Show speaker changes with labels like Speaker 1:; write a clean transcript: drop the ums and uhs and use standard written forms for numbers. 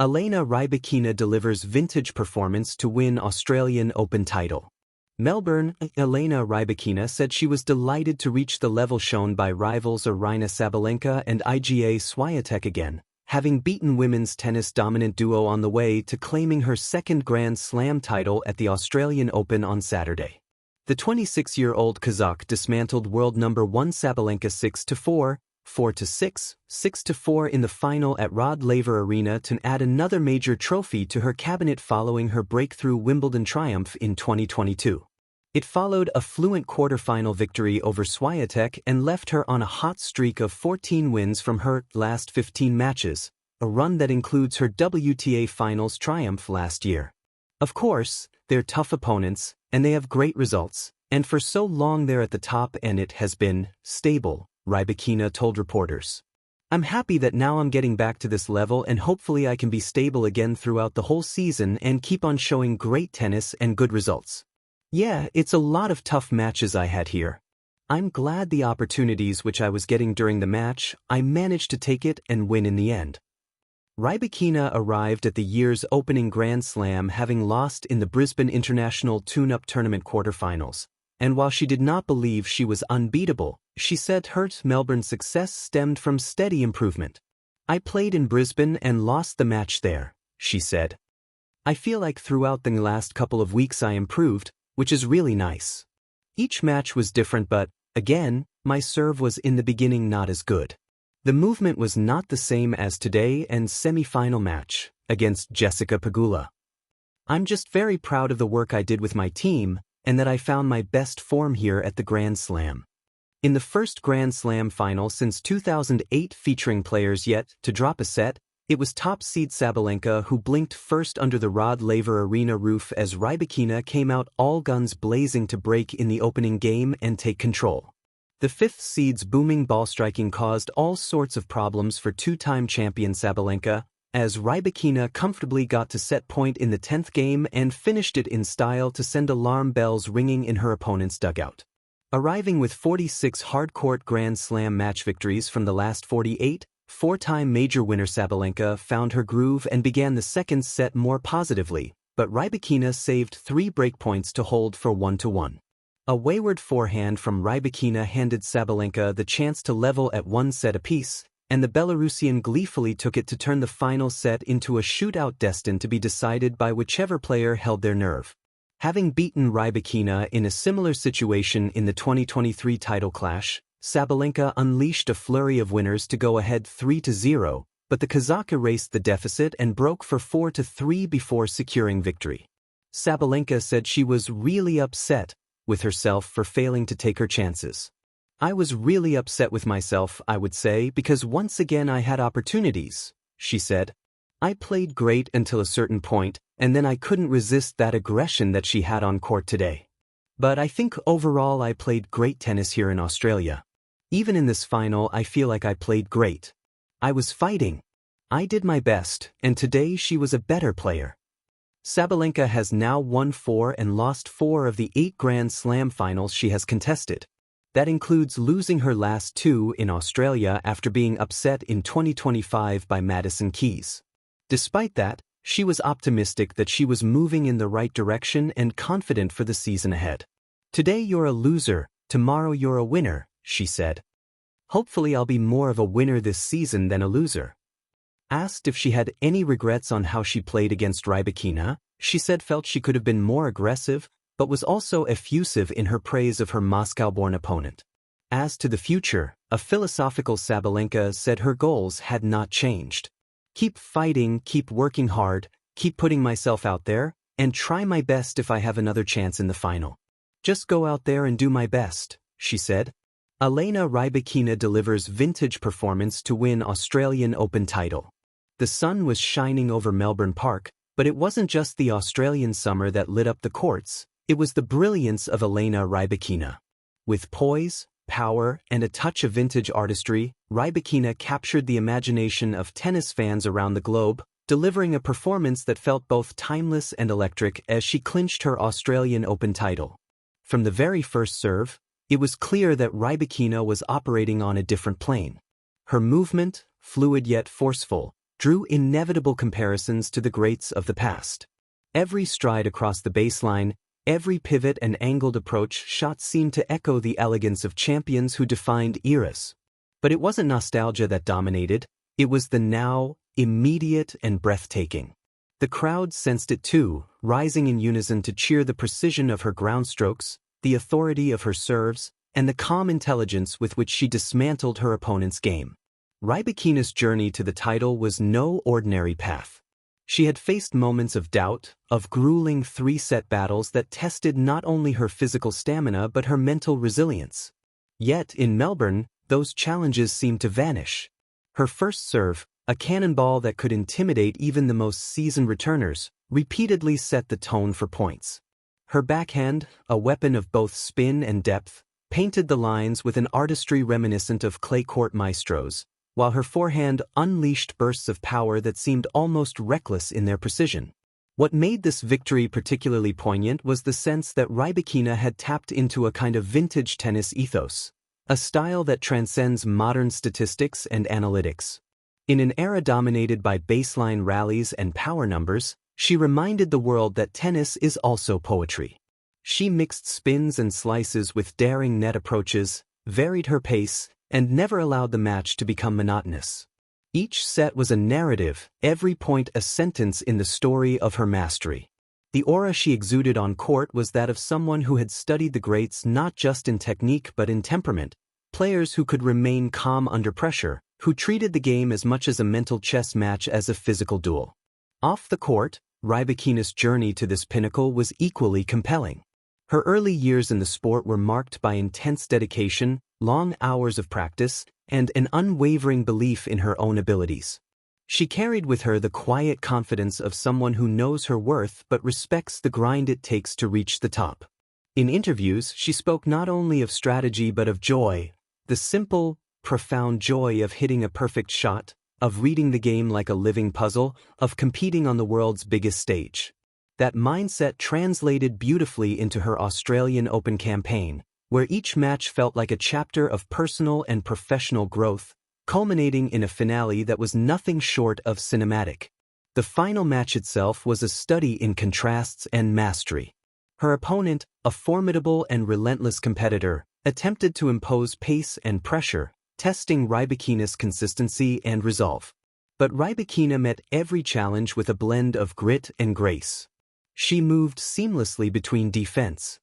Speaker 1: Elena Rybakina delivers vintage performance to win Australian Open title. Melbourne, Elena Rybakina said she was delighted to reach the level shown by rivals Aryna Sabalenka and Iga Swiatek again, having beaten women's tennis dominant duo on the way to claiming her second Grand Slam title at the Australian Open on Saturday. The 26-year-old Kazakh dismantled world number 1 Sabalenka 6-4, 4-6, 6-4 in the final at Rod Laver Arena to add another major trophy to her cabinet following her breakthrough Wimbledon triumph in 2022. It followed a fluent quarter-final victory over Swiatek and left her on a hot streak of 14 wins from her last 15 matches, a run that includes her WTA Finals triumph last year. Of course, they're tough opponents, and they have great results, and for so long they're at the top and it has been stable, Rybakina told reporters. I'm happy that now I'm getting back to this level and hopefully I can be stable again throughout the whole season and keep on showing great tennis and good results. Yeah, it's a lot of tough matches I had here. I'm glad the opportunities which I was getting during the match, I managed to take it and win in the end. Rybakina arrived at the year's opening Grand Slam having lost in the Brisbane International Tune-Up Tournament quarterfinals, and while she did not believe she was unbeatable, she said her Melbourne success stemmed from steady improvement. I played in Brisbane and lost the match there, she said. I feel like throughout the last couple of weeks I improved, which is really nice. Each match was different but, again, my serve was in the beginning not as good. The movement was not the same as today and semi-final match, against Jessica Pegula. I'm just very proud of the work I did with my team, and that I found my best form here at the Grand Slam. In the first Grand Slam final since 2008 featuring players yet to drop a set, it was top seed Sabalenka who blinked first under the Rod Laver Arena roof as Rybakina came out all guns blazing to break in the opening game and take control. The fifth seed's booming ball striking caused all sorts of problems for two-time champion Sabalenka, as Rybakina comfortably got to set point in the 10th game and finished it in style to send alarm bells ringing in her opponent's dugout. Arriving with 46 hard-court Grand Slam match victories from the last 48, four-time major winner Sabalenka found her groove and began the second set more positively, but Rybakina saved 3 breakpoints to hold for 1-1. A wayward forehand from Rybakina handed Sabalenka the chance to level at 1 set apiece, and the Belarusian gleefully took it to turn the final set into a shootout destined to be decided by whichever player held their nerve. Having beaten Rybakina in a similar situation in the 2023 title clash, Sabalenka unleashed a flurry of winners to go ahead 3-0, but the Kazakh erased the deficit and broke for 4-3 before securing victory. Sabalenka said she was really upset with herself for failing to take her chances. I was really upset with myself, I would say, because once again I had opportunities, she said. I played great until a certain point, and then I couldn't resist that aggression that she had on court today. But I think overall I played great tennis here in Australia. Even in this final I feel like I played great. I was fighting. I did my best, and today she was a better player. Sabalenka has now won 4 and lost 4 of the 8 Grand Slam finals she has contested. That includes losing her last 2 in Australia after being upset in 2025 by Madison Keys. Despite that, she was optimistic that she was moving in the right direction and confident for the season ahead. Today you're a loser, tomorrow you're a winner, she said. Hopefully I'll be more of a winner this season than a loser. Asked if she had any regrets on how she played against Rybakina, she said felt she could have been more aggressive, but was also effusive in her praise of her Moscow-born opponent. As to the future, a philosophical Sabalenka said her goals had not changed. Keep fighting, keep working hard, keep putting myself out there, and try my best if I have another chance in the final. Just go out there and do my best, she said. Elena Rybakina delivers vintage performance to win Australian Open title. The sun was shining over Melbourne Park, but it wasn't just the Australian summer that lit up the courts, it was the brilliance of Elena Rybakina. With poise, power, and a touch of vintage artistry, Rybakina captured the imagination of tennis fans around the globe, delivering a performance that felt both timeless and electric as she clinched her Australian Open title. From the very first serve, it was clear that Rybakina was operating on a different plane. Her movement, fluid yet forceful, drew inevitable comparisons to the greats of the past. Every stride across the baseline, every pivot and angled approach shot seemed to echo the elegance of champions who defined eras. But it wasn't nostalgia that dominated, it was the now, immediate and breathtaking. The crowd sensed it too, rising in unison to cheer the precision of her ground strokes, the authority of her serves, and the calm intelligence with which she dismantled her opponent's game. Rybakina's journey to the title was no ordinary path. She had faced moments of doubt, of grueling three-set battles that tested not only her physical stamina but her mental resilience. Yet, in Melbourne, those challenges seemed to vanish. Her first serve, a cannonball that could intimidate even the most seasoned returners, repeatedly set the tone for points. Her backhand, a weapon of both spin and depth, painted the lines with an artistry reminiscent of clay court maestros, while her forehand unleashed bursts of power that seemed almost reckless in their precision. What made this victory particularly poignant was the sense that Rybakina had tapped into a kind of vintage tennis ethos, a style that transcends modern statistics and analytics. In an era dominated by baseline rallies and power numbers, she reminded the world that tennis is also poetry. She mixed spins and slices with daring net approaches, varied her pace, and never allowed the match to become monotonous. Each set was a narrative, every point a sentence in the story of her mastery. The aura she exuded on court was that of someone who had studied the greats not just in technique but in temperament, players who could remain calm under pressure, who treated the game as much as a mental chess match as a physical duel. Off the court, Rybakina's journey to this pinnacle was equally compelling. Her early years in the sport were marked by intense dedication, long hours of practice, and an unwavering belief in her own abilities. She carried with her the quiet confidence of someone who knows her worth but respects the grind it takes to reach the top. In interviews, she spoke not only of strategy but of joy, the simple, profound joy of hitting a perfect shot, of reading the game like a living puzzle, of competing on the world's biggest stage. That mindset translated beautifully into her Australian Open campaign, where each match felt like a chapter of personal and professional growth, culminating in a finale that was nothing short of cinematic. The final match itself was a study in contrasts and mastery. Her opponent, a formidable and relentless competitor, attempted to impose pace and pressure, testing Rybakina's consistency and resolve. But Rybakina met every challenge with a blend of grit and grace. She moved seamlessly between defense,